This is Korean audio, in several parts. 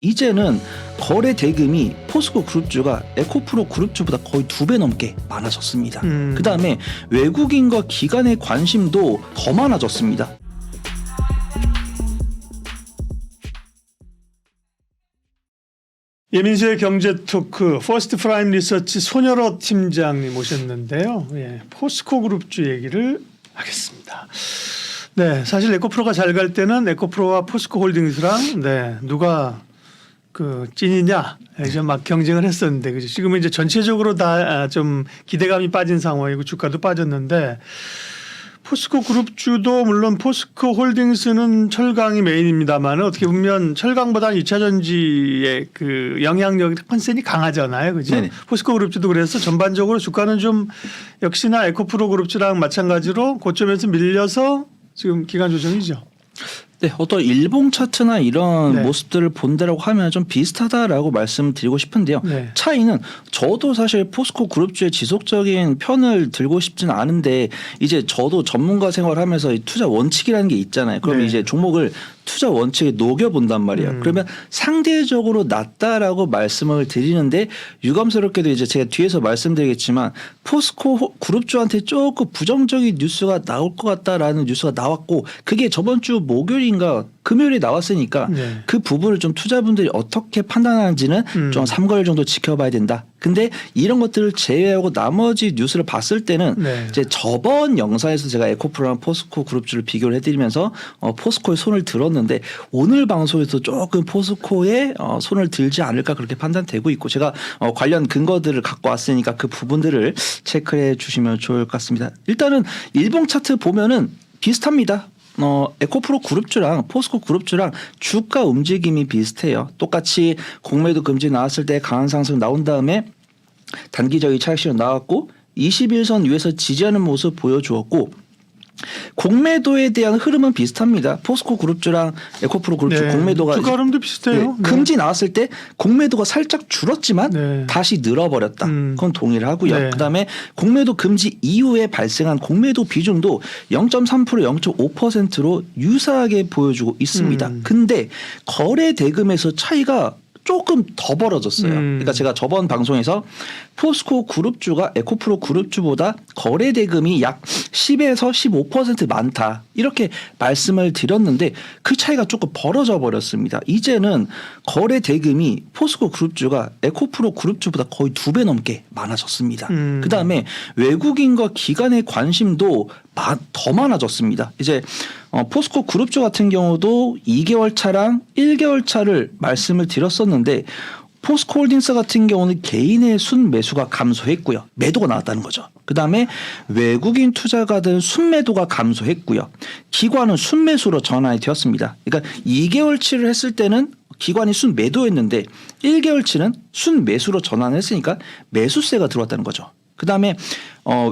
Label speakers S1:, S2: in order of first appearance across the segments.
S1: 이제는 거래 대금이 포스코 그룹주가 에코프로 그룹주보다 거의 2배 넘게 많아졌습니다. 그 다음에 외국인과 기관의 관심도 더 많아졌습니다.
S2: 예민수의 경제토크 퍼스트 프라임 리서치 손여러 팀장님 모셨는데요. 예, 포스코 그룹주 얘기를 하겠습니다. 네, 사실 에코프로가 잘 갈 때는 에코프로와 포스코 홀딩스랑 누가 그 찐이냐 이제 막 경쟁을 했었는데 그죠? 지금은 이제 전체적으로 다 좀 기대감이 빠진 상황이고 주가도 빠졌는데 포스코 그룹주도 물론 포스코 홀딩스는 철강이 메인입니다만 어떻게 보면 철강보다는 2차 전지의 그 영향력 컨센이 강하잖아요, 그죠?
S1: 네네.
S2: 포스코 그룹주도 그래서 전반적으로 주가는 좀 역시나 에코프로 그룹주랑 마찬가지로 고점에서 밀려서 지금 기간 조정이죠.
S1: 네, 어떤 일봉 차트나 이런
S2: 네.
S1: 모습들을 본다라고 하면 좀 비슷하다라고 말씀드리고 싶은데요.
S2: 네.
S1: 차이는 저도 사실 포스코 그룹주의 지속적인 편을 들고 싶지는 않은데 이제 저도 전문가 생활하면서 이 투자 원칙이라는 게 있잖아요. 그럼
S2: 네.
S1: 이제 종목을 투자 원칙에 녹여본단 말이에요. 그러면 상대적으로 낮다라고 말씀을 드리는데 유감스럽게도 이제 제가 뒤에서 말씀드리겠지만 포스코 그룹주한테 조금 부정적인 뉴스가 나올 것 같다라는 뉴스가 나왔고 그게 저번 주 목요일인가 금요일에 나왔으니까
S2: 네.
S1: 그 부분을 좀 투자분들이 어떻게 판단하는지는 좀 3개월 정도 지켜봐야 된다. 근데 이런 것들을 제외하고 나머지 뉴스를 봤을 때는
S2: 네.
S1: 이제 저번 영상에서 제가 에코프로랑 포스코 그룹주를 비교를 해드리면서 포스코에 손을 들었는데 오늘 방송에서 조금 포스코에 손을 들지 않을까 그렇게 판단되고 있고 제가 관련 근거들을 갖고 왔으니까 그 부분들을 체크해 주시면 좋을 것 같습니다. 일단은 일봉 차트 보면은 비슷합니다. 에코프로 그룹주랑 포스코 그룹주랑 주가 움직임이 비슷해요. 똑같이 공매도 금지 나왔을 때 강한 상승 나온 다음에 단기적인 차익실현 나왔고 21선 위에서 지지하는 모습 보여주었고 공매도에 대한 흐름은 비슷합니다. 포스코 그룹주랑 에코프로 그룹주
S2: 네.
S1: 공매도가
S2: 주가 흐름도 비슷해요.
S1: 네, 금지 나왔을 때 공매도가 살짝 줄었지만
S2: 네.
S1: 다시 늘어버렸다. 그건 동의를 하고요.
S2: 네.
S1: 그다음에 공매도 금지 이후에 발생한 공매도 비중도 0.3% 0.5%로 유사하게 보여주고 있습니다. 근데 거래 대금에서 차이가 조금 더 벌어졌어요. 그러니까 제가 저번 방송에서 포스코 그룹주가 에코프로 그룹주보다 거래 대금이 약 10에서 15% 많다. 이렇게 말씀을 드렸는데 그 차이가 조금 벌어져 버렸습니다. 이제는 거래 대금이 포스코 그룹주가 에코프로 그룹주보다 거의 2배 넘게 많아졌습니다. 그다음에 외국인과 기관의 관심도 더 많아졌습니다. 이제 포스코 그룹주 같은 경우도 2개월 차랑 1개월 차를 말씀을 드렸었는데 포스코 홀딩스 같은 경우는 개인의 순매수가 감소했고요. 매도가 나왔다는 거죠. 그다음에 외국인 투자가들은 순매도가 감소했고요. 기관은 순매수로 전환이 되었습니다. 그러니까 2개월치를 했을 때는 기관이 순매도였는데 1개월치는 순매수로 전환했으니까 매수세가 들어왔다는 거죠. 그다음에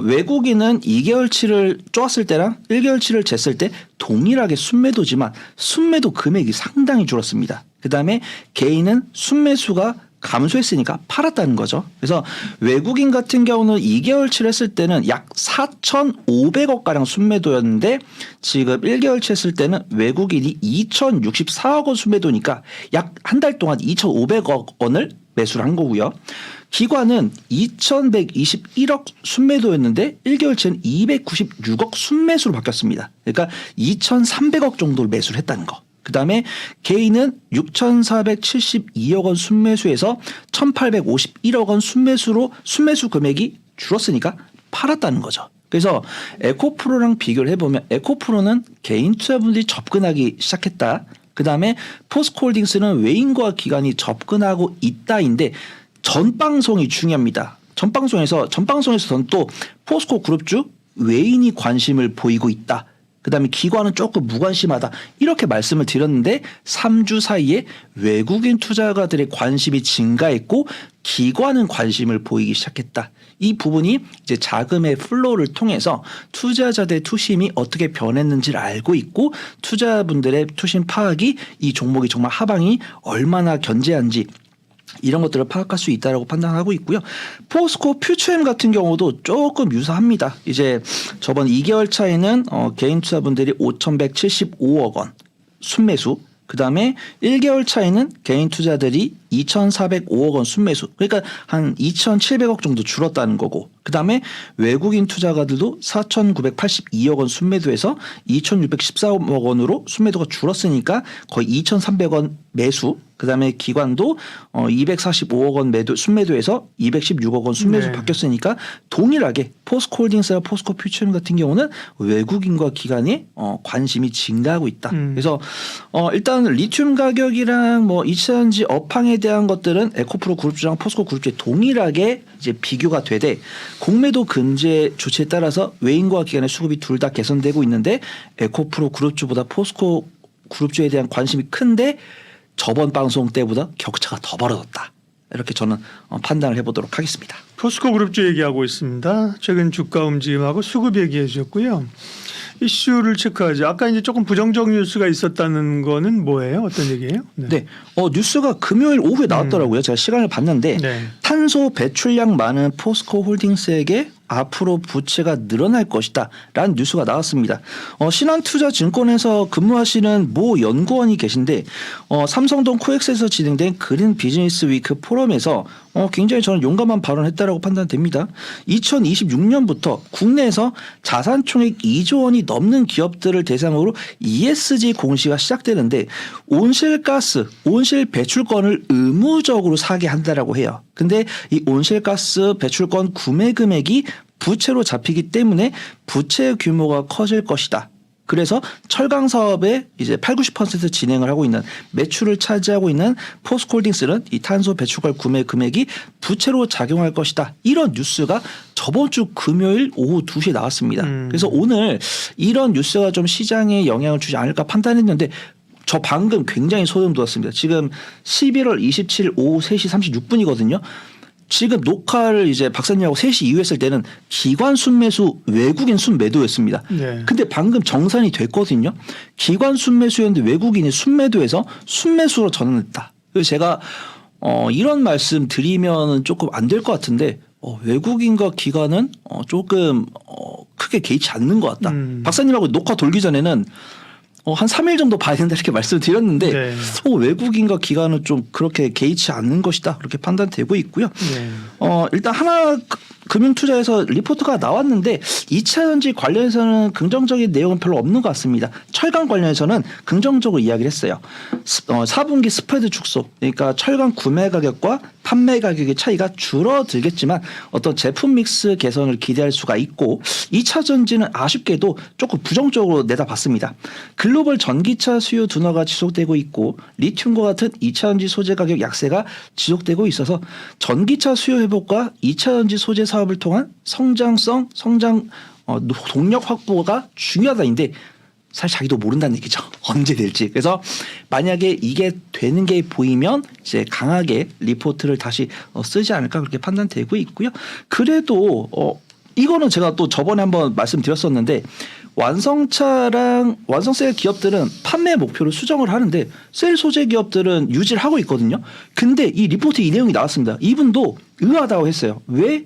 S1: 외국인은 2개월치를 쪼았을 때랑 1개월치를 쟀을 때 동일하게 순매도지만 순매도 금액이 상당히 줄었습니다. 그다음에 개인은 순매수가 감소했으니까 팔았다는 거죠. 그래서 외국인 같은 경우는 2개월치를 했을 때는 약 4,500억 가량 순매도였는데 지금 1개월치 했을 때는 외국인이 2,064억 원 순매도니까 약 한 달 동안 2,500억 원을 매수를 한 거고요. 기관은 2,121억 순매도였는데 1개월치는 296억 순매수로 바뀌었습니다. 그러니까 2,300억 정도를 매수를 했다는 거. 그다음에 개인은 6,472억 원 순매수에서 1,851억 원 순매수로 순매수 금액이 줄었으니까 팔았다는 거죠. 그래서 에코프로랑 비교를 해보면 에코프로는 개인 투자분들이 접근하기 시작했다. 그다음에 포스코홀딩스는 외인과 기관이 접근하고 있다인데 전 방송이 중요합니다. 전 방송에서는 또 포스코 그룹주 외인이 관심을 보이고 있다. 그다음에 기관은 조금 무관심하다. 이렇게 말씀을 드렸는데 3주 사이에 외국인 투자가들의 관심이 증가했고 기관은 관심을 보이기 시작했다. 이 부분이 이제 자금의 플로우를 통해서 투자자들의 투심이 어떻게 변했는지를 알고 있고 투자분들의 투심 파악이 이 종목이 정말 하방이 얼마나 견제한지 이런 것들을 파악할 수 있다라고 판단하고 있고요. 포스코 퓨처엠 같은 경우도 조금 유사합니다. 이제 저번 2개월 차에는 개인 투자분들이 5,175억 원 순매수 그다음에 1개월 차이는 개인 투자들이 2,405억 원 순매수. 그러니까 한 2,700억 정도 줄었다는 거고. 그다음에 외국인 투자가들도 4,982억 원 순매도에서 2,614억 원으로 순매도가 줄었으니까 거의 2,300원 매수. 그다음에 기관도 245억 원 매도 순매도에서 216억 원 순매수
S2: 네.
S1: 바뀌었으니까 동일하게 포스코홀딩스와 포스코퓨처엠 같은 경우는 외국인과 기관의 관심이 증가하고 있다. 그래서 일단 리튬 가격이랑 뭐 2차전지 업황에 대한 것들은 에코프로 그룹주랑 포스코 그룹주에 동일하게 이제 비교가 되되 공매도 금지 조치에 따라서 외인과 기관의 수급이 둘 다 개선되고 있는데 에코프로 그룹주보다 포스코 그룹주에 대한 관심이 큰데 저번 방송 때보다 격차가 더 벌어졌다. 이렇게 저는 판단을 해보도록 하겠습니다.
S2: 포스코 그룹주 얘기하고 있습니다. 최근 주가 움직임하고 수급 얘기해 주셨고요. 이슈를 체크하죠. 아까 이제 조금 부정적 뉴스가 있었다는 거는 뭐예요? 어떤 얘기예요?
S1: 네, 뉴스가 금요일 오후에 나왔더라고요. 제가 시간을 봤는데
S2: 네.
S1: 탄소 배출량 많은 포스코 홀딩스에게 앞으로 부채가 늘어날 것이다 라는 뉴스가 나왔습니다. 신한투자증권에서 근무하시는 모 연구원이 계신데 삼성동 코엑스에서 진행된 그린 비즈니스 위크 포럼에서 굉장히 저는 용감한 발언했다라고 판단됩니다. 2026년부터 국내에서 자산 총액 2조 원이 넘는 기업들을 대상으로 ESG 공시가 시작되는데 온실가스, 온실 배출권을 의무적으로 사게 한다라고 해요. 근데 이 온실가스 배출권 구매 금액이 부채로 잡히기 때문에 부채 규모가 커질 것이다. 그래서 철강 사업에 이제 80-90% 진행을 하고 있는 매출을 차지하고 있는 포스코홀딩스는 이 탄소 배출권 구매 금액이 부채로 작용할 것이다. 이런 뉴스가 저번 주 금요일 오후 2시에 나왔습니다. 그래서 오늘 이런 뉴스가 좀 시장에 영향을 주지 않을까 판단했는데 저 방금 굉장히 소름 돋았습니다. 지금 11월 27일 오후 3시 36분이거든요. 지금 녹화를 이제 박사님하고 3시 이후 했을 때는 기관 순매수, 외국인 순매도였습니다.
S2: 네.
S1: 근데 방금 정산이 됐거든요. 기관 순매수였는데 외국인이 순매도에서 순매수로 전환했다. 그래서 제가 이런 말씀 드리면 조금 안 될 것 같은데 외국인과 기관은 조금 크게 개의치 않는 것 같다. 박사님하고 녹화 돌기 전에는 한 3일 정도 봐야 된다 이렇게 말씀을 드렸는데
S2: 네.
S1: 외국인과 기관은 좀 그렇게 개의치 않는 것이다 그렇게 판단되고 있고요.
S2: 네.
S1: 일단 하나 금융투자에서 리포트가 나왔는데 2차전지 관련해서는 긍정적인 내용은 별로 없는 것 같습니다. 철강 관련해서는 긍정적으로 이야기를 했어요. 4분기 스프레드 축소, 그러니까 철강 구매 가격과 판매 가격의 차이가 줄어들겠지만 어떤 제품 믹스 개선을 기대할 수가 있고 2차전지는 아쉽게도 조금 부정적으로 내다봤습니다. 글로벌 전기차 수요 둔화가 지속되고 있고 리튬과 같은 2차전지 소재 가격 약세가 지속되고 있어서 전기차 수요 회복과 2차전지 소재 사업을 통한 성장 동력 확보가 중요하다인데 사실 자기도 모른다는 얘기죠. 언제 될지. 그래서 만약에 이게 되는 게 보이면 이제 강하게 리포트를 다시 쓰지 않을까 그렇게 판단되고 있고요. 그래도 이거는 제가 또 저번에 한번 말씀드렸었는데 완성셀 기업들은 판매 목표를 수정을 하는데 셀 소재 기업들은 유지를 하고 있거든요. 근데 이 리포트에 이 내용이 나왔습니다. 이분도 의아하다고 했어요. 왜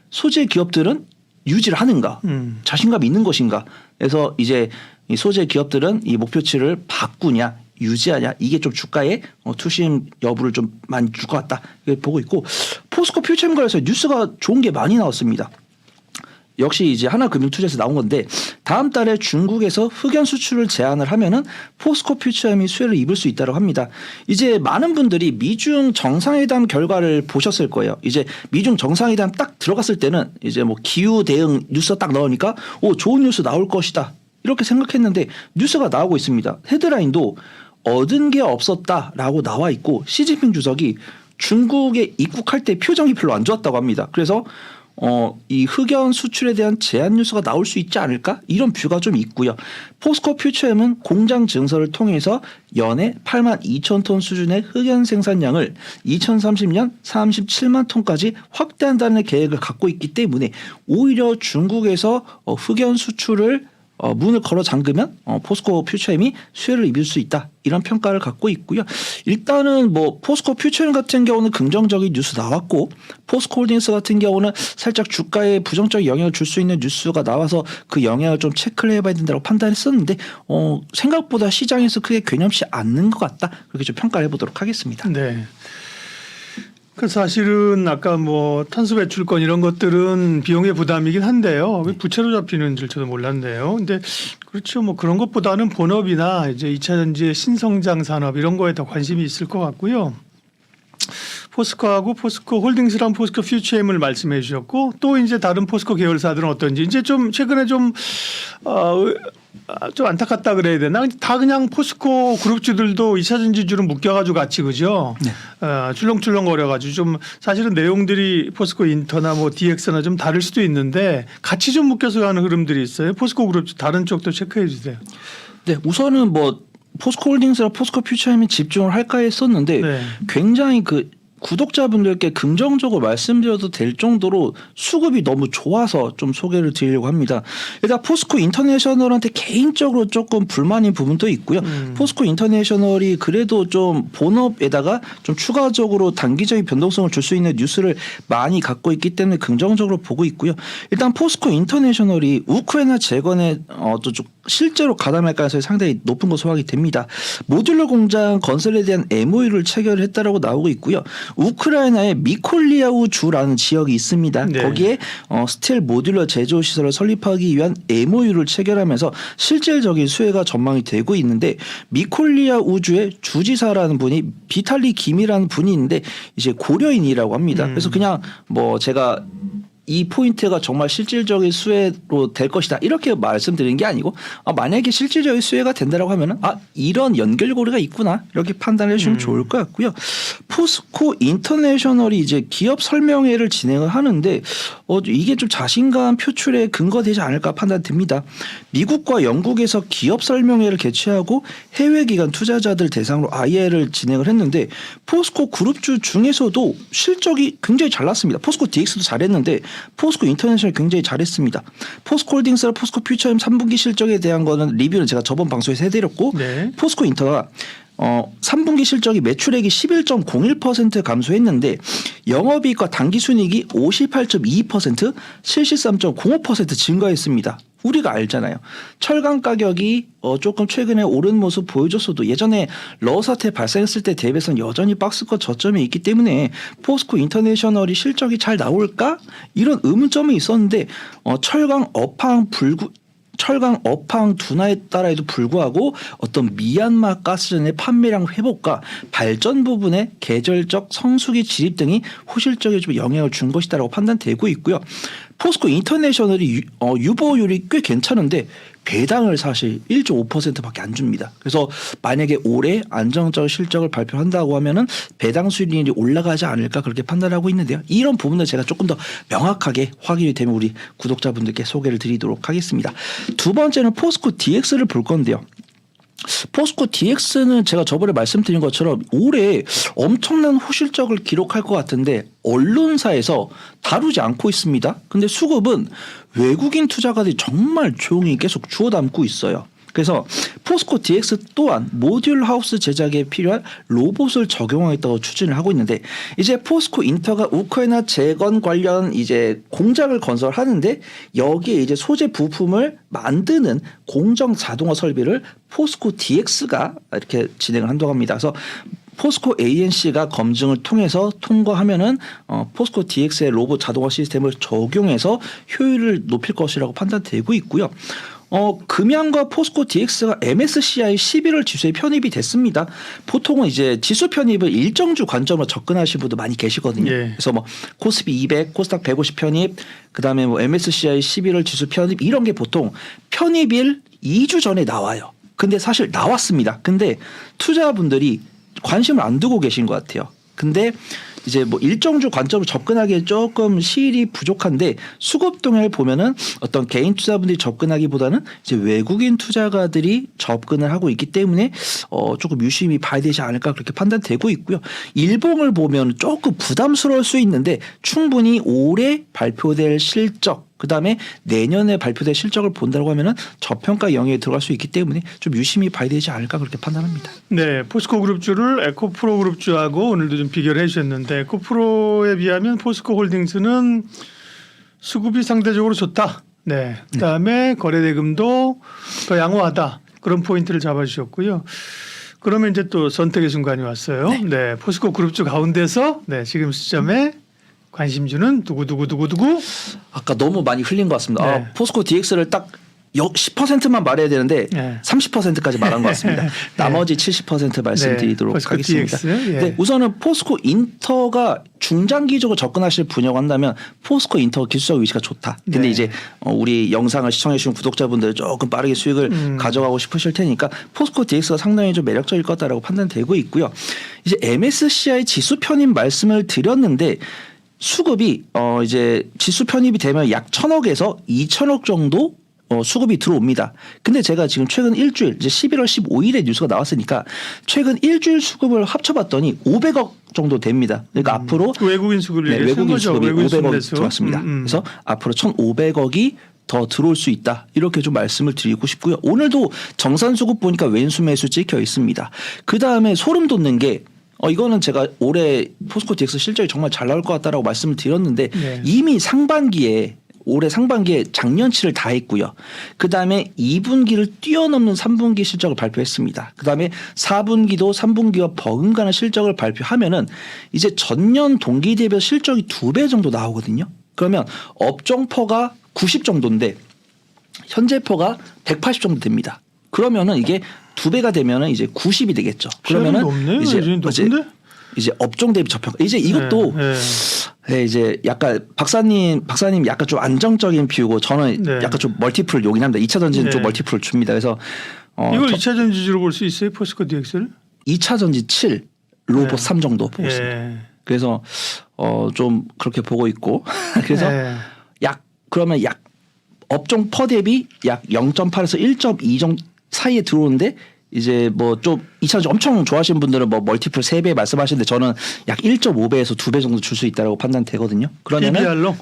S1: 소재 기업들은 유지를 하는가? 자신감이 있는 것인가? 그래서 이제 이 소재 기업들은 이 목표치를 바꾸냐 유지하냐 이게 좀 주가에 투심 여부를 좀 많이 줄 것 같다 이렇게 보고 있고 포스코 퓨처엠과에서 뉴스가 좋은 게 많이 나왔습니다. 역시 이제 하나금융투자에서 나온 건데 다음 달에 중국에서 흑연 수출을 제한을 하면은 포스코 퓨처엠이 수혜를 입을 수 있다고 합니다. 이제 많은 분들이 미중 정상회담 결과를 보셨을 거예요. 이제 미중 정상회담 딱 들어갔을 때는 이제 뭐 기후 대응 뉴스 딱 나오니까 좋은 뉴스 나올 것이다 이렇게 생각했는데 뉴스가 나오고 있습니다. 헤드라인도 얻은 게 없었다라고 나와 있고 시진핑 주석이 중국에 입국할 때 표정이 별로 안 좋았다고 합니다. 그래서 이 흑연 수출에 대한 제한 뉴스가 나올 수 있지 않을까? 이런 뷰가 좀 있고요. 포스코 퓨처엠은 공장 증설을 통해서 연에 8만 2천 톤 수준의 흑연 생산량을 2030년 37만 톤까지 확대한다는 계획을 갖고 있기 때문에 오히려 중국에서 흑연 수출을 문을 걸어 잠그면 포스코 퓨처엠이 수혜를 입을 수 있다. 이런 평가를 갖고 있고요. 일단은 뭐 포스코 퓨처엠 같은 경우는 긍정적인 뉴스 나왔고 포스코홀딩스 같은 경우는 살짝 주가에 부정적인 영향을 줄 수 있는 뉴스가 나와서 그 영향을 좀 체크를 해봐야 된다고 판단했었는데 생각보다 시장에서 크게 괴념치 않는 것 같다. 그렇게 좀 평가를 해보도록 하겠습니다.
S2: 네. 그 사실은 아까 뭐 탄소 배출권 이런 것들은 비용의 부담이긴 한데요. 왜 부채로 잡히는 줄 저도 몰랐네요. 근데 그렇죠. 뭐 그런 것보다는 본업이나 이제 2차 전지의 신성장 산업 이런 거에 더 관심이 있을 것 같고요. 포스코하고 포스코 홀딩스랑 포스코 퓨처엠을 말씀해 주셨고 또 이제 다른 포스코 계열사들은 어떤지 이제 좀 최근에 좀 안타깝다 그래야 되나? 다 그냥 포스코 그룹주들도 2차 전지주로 묶여가지고 같이 그죠?
S1: 네.
S2: 출렁출렁 거려가지고 좀 사실은 내용들이 포스코 인터나 뭐 DX나 좀 다를 수도 있는데 같이 좀 묶여서 가는 흐름들이 있어요. 포스코 그룹주 다른 쪽도 체크해 주세요.
S1: 네, 우선은 뭐 포스코홀딩스랑 포스코 퓨처엠에 집중을 할까 했었는데
S2: 네.
S1: 굉장히 그 구독자분들께 긍정적으로 말씀드려도 될 정도로 수급이 너무 좋아서 좀 소개를 드리려고 합니다. 일단 포스코 인터내셔널한테 개인적으로 조금 불만인 부분도 있고요. 포스코 인터내셔널이 그래도 좀 본업에다가 좀 추가적으로 단기적인 변동성을 줄 수 있는 뉴스를 많이 갖고 있기 때문에 긍정적으로 보고 있고요. 일단 포스코 인터내셔널이 우크라이나 재건에 또 좀 실제로 가담할 가능성이 상당히 높은 것으로 확인이 됩니다. 모듈러 공장 건설에 대한 MOU를 체결했다라고 나오고 있고요. 우크라이나의 미콜리아우 주라는 지역이 있습니다.
S2: 네.
S1: 거기에 스텔 모듈러 제조 시설을 설립하기 위한 MOU를 체결하면서 실질적인 수혜가 전망이 되고 있는데 미콜리아우 주의 주지사라는 분이 비탈리 김이라는 분이 있는데 이제 고려인이라고 합니다. 그래서 그냥 뭐 제가 이 포인트가 정말 실질적인 수혜로 될 것이다 이렇게 말씀드린 게 아니고 만약에 실질적인 수혜가 된다라고 하면은 이런 연결고리가 있구나 이렇게 판단해 주시면 좋을 것 같고요. 포스코 인터내셔널이 이제 기업 설명회를 진행을 하는데 이게 좀 자신감 표출에 근거되지 않을까 판단됩니다. 미국과 영국에서 기업 설명회를 개최하고 해외 기관 투자자들 대상으로 IR을 진행을 했는데 포스코 그룹주 중에서도 실적이 굉장히 잘 났습니다. 포스코 DX도 잘했는데 포스코 인터내셔널 굉장히 잘했습니다. 포스코 홀딩스랑 포스코 퓨처엠 3분기 실적에 대한 거는 리뷰는 제가 저번 방송에서 해드렸고
S2: 네.
S1: 포스코 인터가 3분기 실적이 매출액이 11.01% 감소했는데 영업이익과 당기순이익이 58.22%, 실시세 3.05% 증가했습니다. 우리가 알잖아요. 철강 가격이 조금 최근에 오른 모습 보여줬어도 예전에 러우 사태 발생했을 때 대비해서는 여전히 박스권 저점이 있기 때문에 포스코 인터내셔널이 실적이 잘 나올까? 이런 의문점이 있었는데 철강 업황 둔화에 따라에도 불구하고 어떤 미얀마 가스전의 판매량 회복과 발전 부분의 계절적 성수기 진입 등이 호실적에 좀 영향을 준 것이다라고 판단되고 있고요. 포스코 인터내셔널이 유보율이 꽤 괜찮은데 배당을 사실 1.5%밖에 안 줍니다. 그래서 만약에 올해 안정적 실적을 발표한다고 하면은 배당 수익률이 올라가지 않을까 그렇게 판단하고 있는데요. 이런 부분을 제가 조금 더 명확하게 확인이 되면 우리 구독자분들께 소개를 드리도록 하겠습니다. 두 번째는 포스코 DX를 볼 건데요. 포스코 DX는 제가 저번에 말씀드린 것처럼 올해 엄청난 호실적을 기록할 것 같은데 언론사에서 다루지 않고 있습니다. 근데 수급은 외국인 투자가들이 정말 조용히 계속 주워 담고 있어요. 그래서 포스코 DX 또한 모듈 하우스 제작에 필요한 로봇을 적용하겠다고 추진을 하고 있는데 이제 포스코 인터가 우크라이나 재건 관련 이제 공장을 건설하는데 여기에 이제 소재 부품을 만드는 공정 자동화 설비를 포스코 DX가 이렇게 진행을 한다고 합니다. 그래서 포스코 ANC가 검증을 통해서 통과하면은 포스코 DX의 로봇 자동화 시스템을 적용해서 효율을 높일 것이라고 판단되고 있고요. 금양과 포스코 DX가 MSCI 11월 지수에 편입이 됐습니다. 보통은 이제 지수 편입을 일정주 관점으로 접근하시는 분도 많이 계시거든요.
S2: 예.
S1: 그래서 뭐 코스피 200, 코스닥 150 편입, 그다음에 뭐 MSCI 11월 지수 편입 이런 게 보통 편입일 2주 전에 나와요. 근데 사실 나왔습니다. 근데 투자분들이 관심을 안 두고 계신 것 같아요. 근데 이제 뭐 일정주 관점으로 접근하기에 조금 시일이 부족한데 수급 동향을 보면은 어떤 개인 투자분들이 접근하기보다는 이제 외국인 투자가들이 접근을 하고 있기 때문에 조금 유심히 봐야 되지 않을까 그렇게 판단되고 있고요. 일봉을 보면 조금 부담스러울 수 있는데 충분히 올해 발표될 실적 그다음에 내년에 발표될 실적을 본다고 하면은 저평가 영역에 들어갈 수 있기 때문에 좀 유심히 봐야 되지 않을까 그렇게 판단합니다.
S2: 네, 포스코 그룹주를 에코프로 그룹주하고 오늘도 좀 비교를 해주셨는데 에코프로에 비하면 포스코 홀딩스는 수급이 상대적으로 좋다. 네, 그다음에 거래 대금도 더 양호하다. 그런 포인트를 잡아주셨고요. 그러면 이제 또 선택의 순간이 왔어요. 네, 포스코 그룹주 가운데서 네, 지금 시점에 관심주는 두구두구두구두구.
S1: 아까 너무 많이 흘린 것 같습니다.
S2: 네.
S1: 포스코 DX를 딱 10%만 말해야 되는데
S2: 네.
S1: 30%까지 말한 것 같습니다. 나머지 70% 말씀드리도록
S2: 포스코
S1: 하겠습니다.
S2: DX, 예.
S1: 네, 우선은 포스코 인터가 중장기적으로 접근하실 분야고 한다면 포스코 인터 기술적 위치가 좋다. 근데
S2: 네.
S1: 이제 우리 영상을 시청해 주신 구독자분들 조금 빠르게 수익을 가져가고 싶으실 테니까 포스코 DX가 상당히 좀 매력적일 것 같다라고 판단되고 있고요. 이제 MSCI 지수 편입 말씀을 드렸는데 수급이 이제 지수 편입이 되면 약 1,000억에서 2,000억 정도 수급이 들어옵니다. 근데 제가 지금 최근 일주일 이제 11월 15일에 뉴스가 나왔으니까 최근 일주일 수급을 합쳐봤더니 500억 정도 됩니다. 그러니까 앞으로
S2: 외국인 수급을
S1: 네,
S2: 얘기하시는
S1: 외국인
S2: 거죠?
S1: 수급이
S2: 외국인
S1: 500억
S2: 수급에서.
S1: 들어왔습니다. 그래서 앞으로 1,500억이 더 들어올 수 있다. 이렇게 좀 말씀을 드리고 싶고요. 오늘도 정산 수급 보니까 왼수 매수 찍혀 있습니다. 그 다음에 소름 돋는 게 이거는 제가 올해 포스코 DX 실적이 정말 잘 나올 것 같다라고 말씀을 드렸는데
S2: 네.
S1: 이미 올해 상반기에 작년치를 다 했고요. 그다음에 2분기를 뛰어넘는 3분기 실적을 발표했습니다. 그다음에 4분기도 3분기와 버금가는 실적을 발표하면은 이제 전년 동기 대비 실적이 2배 정도 나오거든요. 그러면 업종퍼가 90 정도인데 현재퍼가 180 정도 됩니다. 그러면은 이게 2배가 되면은 이제 90이 되겠죠. 그러면은
S2: 높네요.
S1: 이제 업종 대비 저평가. 이제 이것도
S2: 네.
S1: 네, 이제 약간 박사님 약간 좀 안정적인 뷰고 저는
S2: 네.
S1: 약간 좀 멀티플을 요긴 합니다. 2차 전지는
S2: 네.
S1: 좀 멀티플을 줍니다. 그래서
S2: 이걸 2차 전지주로 볼 수 있어요? 포스코 DX를?
S1: 2차 전지 7, 로봇
S2: 네.
S1: 3 정도 보고 있습니다.
S2: 예.
S1: 그래서 좀 그렇게 보고 있고 그래서
S2: 네.
S1: 그러면 약 업종 퍼 대비 약 0.8에서 1.2 정도 사이에 들어오는데 이제 뭐 좀 2차 전지 엄청 좋아하시는 분들은 뭐 멀티플 3배 말씀하시는데 저는 약 1.5배에서 2배 정도 줄 수 있다고 판단되거든요. 그러면은
S2: PBR로?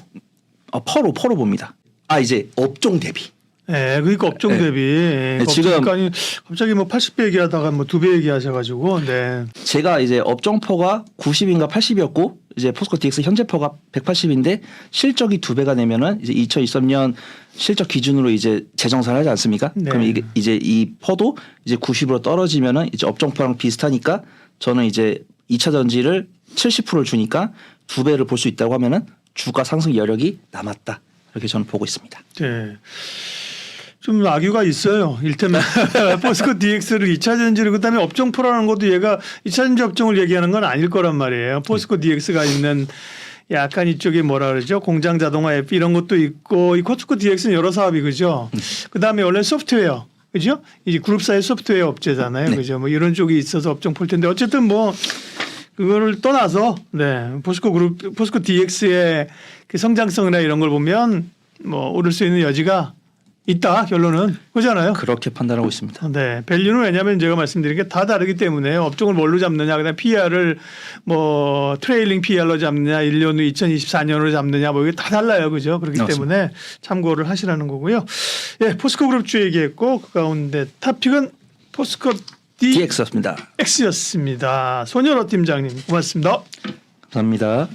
S1: 퍼로 봅니다. 이제 업종 대비.
S2: 예, 그러니까 업종
S1: 네.
S2: 대비.
S1: 네, 지금
S2: 갑자기 뭐 80배 얘기하다가 뭐 2배 얘기하셔가지고, 네.
S1: 제가 이제 업종퍼가 90인가 80이었고 이제 포스코 DX 현재 퍼가 180인데 실적이 2배가 되면은 이제 2023년 실적 기준으로 이제 재정산을 하지 않습니까?
S2: 네.
S1: 그럼 이게 이제 이 퍼도 이제 90으로 떨어지면은 이제 업종퍼랑 비슷하니까 저는 이제 2차 전지를 70%를 주니까 2배를 볼 수 있다고 하면은 주가 상승 여력이 남았다. 이렇게 저는 보고 있습니다.
S2: 네. 좀 악유가 있어요. 일테면 포스코 DX를 2차 전지를 그다음에 업종표라는 것도 얘가 2차 전지 업종을 얘기하는 건 아닐 거란 말이에요. 포스코 DX가 있는 약간 이쪽에 뭐라 그러죠? 공장 자동화 앱 이런 것도 있고 이 포스코 DX는 여러 사업이 그죠. 그다음에 원래 소프트웨어 그죠? 이 그룹사의 소프트웨어 업체잖아요.
S1: 네.
S2: 그죠? 뭐 이런 쪽이 있어서 업종 볼 텐데 어쨌든 뭐 그거를 떠나서 네 포스코 DX의 그 성장성이나 이런 걸 보면 뭐 오를 수 있는 여지가 있다 결론은 그렇잖아요.
S1: 그렇게 판단하고 있습니다.
S2: 네, 밸류는 왜냐하면 제가 말씀드린 게 다 다르기 때문에 업종을 뭘로 잡느냐, 그다음 PR을 뭐 트레일링 PR로 잡느냐, 1년 후 2024년으로 잡느냐, 뭐 이게 다 달라요, 그죠? 그렇기
S1: 맞습니다.
S2: 때문에 참고를 하시라는 거고요. 예, 포스코 그룹주 얘기했고 그 가운데 탑픽은 포스코
S1: DX였습니다.
S2: DX였습니다. 손열호 팀장님 고맙습니다.
S1: 감사합니다.